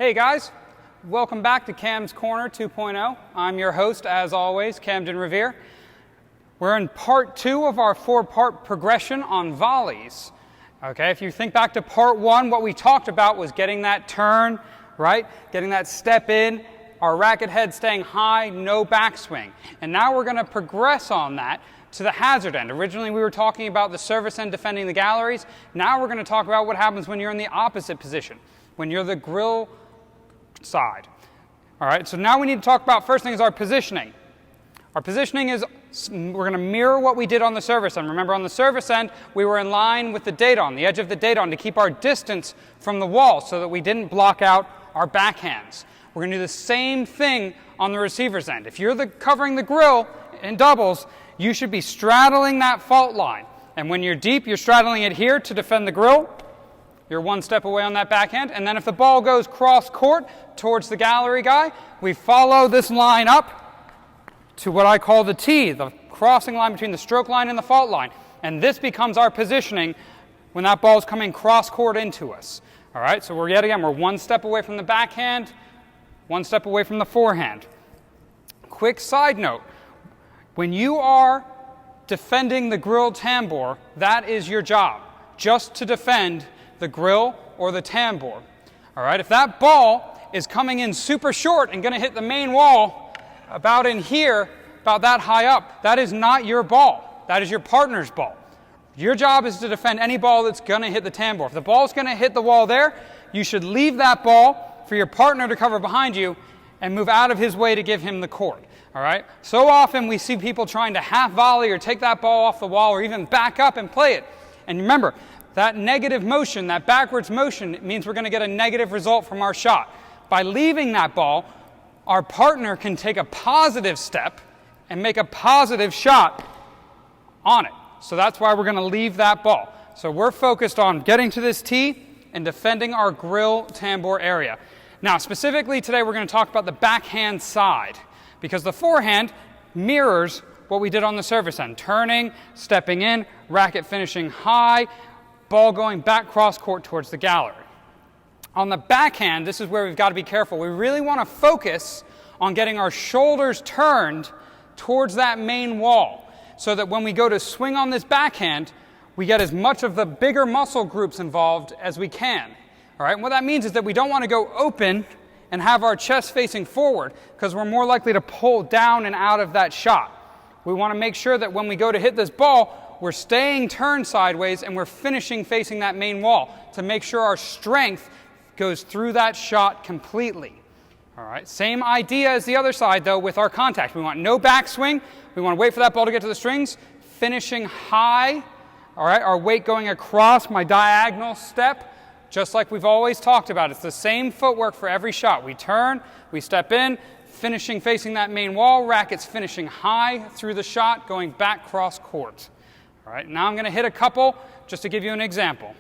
Hey guys, welcome back to Cam's Corner 2.0. I'm your host, as always, Camden Riviere. We're in part 2 of our 4-part progression on volleys. Okay, if you think back to part 1, what we talked about was getting that turn, right? Getting that step in, our racket head staying high, no backswing. And now we're going to progress on that to the hazard end. Originally we were talking about the service end defending the galleries. Now we're going to talk about what happens when you're in the opposite position, when you're the Grille side. All right, so now we need to talk about, first thing is our positioning. Our positioning is, we're going to mirror what we did on the service end. Remember, on the service end, we were in line with the date-on, the edge of the date-on, to keep our distance from the wall so that we didn't block out our backhands. We're going to do the same thing on the receiver's end. If you're covering the Grille in doubles, you should be straddling that fault line. And when you're deep, you're straddling it here to defend the Grille. You're one step away on that backhand. And then if the ball goes cross court towards the gallery guy, we follow this line up to what I call the T, the crossing line between the stroke line and the fault line. And this becomes our positioning when that ball is coming cross court into us. All right, so we're one step away from the backhand, one step away from the forehand. Quick side note, when you are defending the Grille Tambour, that is your job, just to defend the Grille or the Tambour. All right, if that ball is coming in super short and going to hit the main wall about in here, about that high up, that is not your ball. That is your partner's ball. Your job is to defend any ball that's going to hit the Tambour. If the ball is going to hit the wall there, you should leave that ball for your partner to cover behind you and move out of his way to give him the court. All right? So often we see people trying to half volley or take that ball off the wall or even back up and play it. And remember, that negative motion, that backwards motion, means we're going to get a negative result from our shot. By leaving that ball, our partner can take a positive step and make a positive shot on it. So that's why we're going to leave that ball. So we're focused on getting to this tee and defending our Grille Tambour area. Now, specifically today, we're going to talk about the backhand side, because the forehand mirrors what we did on the service end. Turning, stepping in, racket finishing high, ball going back cross court towards the gallery. On the backhand, this is where we've got to be careful. We really want to focus on getting our shoulders turned towards that main wall so that when we go to swing on this backhand, we get as much of the bigger muscle groups involved as we can. All right? And what that means is that we don't want to go open and have our chest facing forward because we're more likely to pull down and out of that shot. We want to make sure that when we go to hit this ball, we're staying turned sideways and we're finishing facing that main wall to make sure our strength goes through that shot completely. All right, same idea as the other side though with our contact. We want no backswing. We want to wait for that ball to get to the strings, finishing high. All right, our weight going across my diagonal step, just like we've always talked about. It's the same footwork for every shot. We turn, we step in, finishing facing that main wall, rackets finishing high through the shot, going back cross court. All right, now I'm going to hit a couple just to give you an example.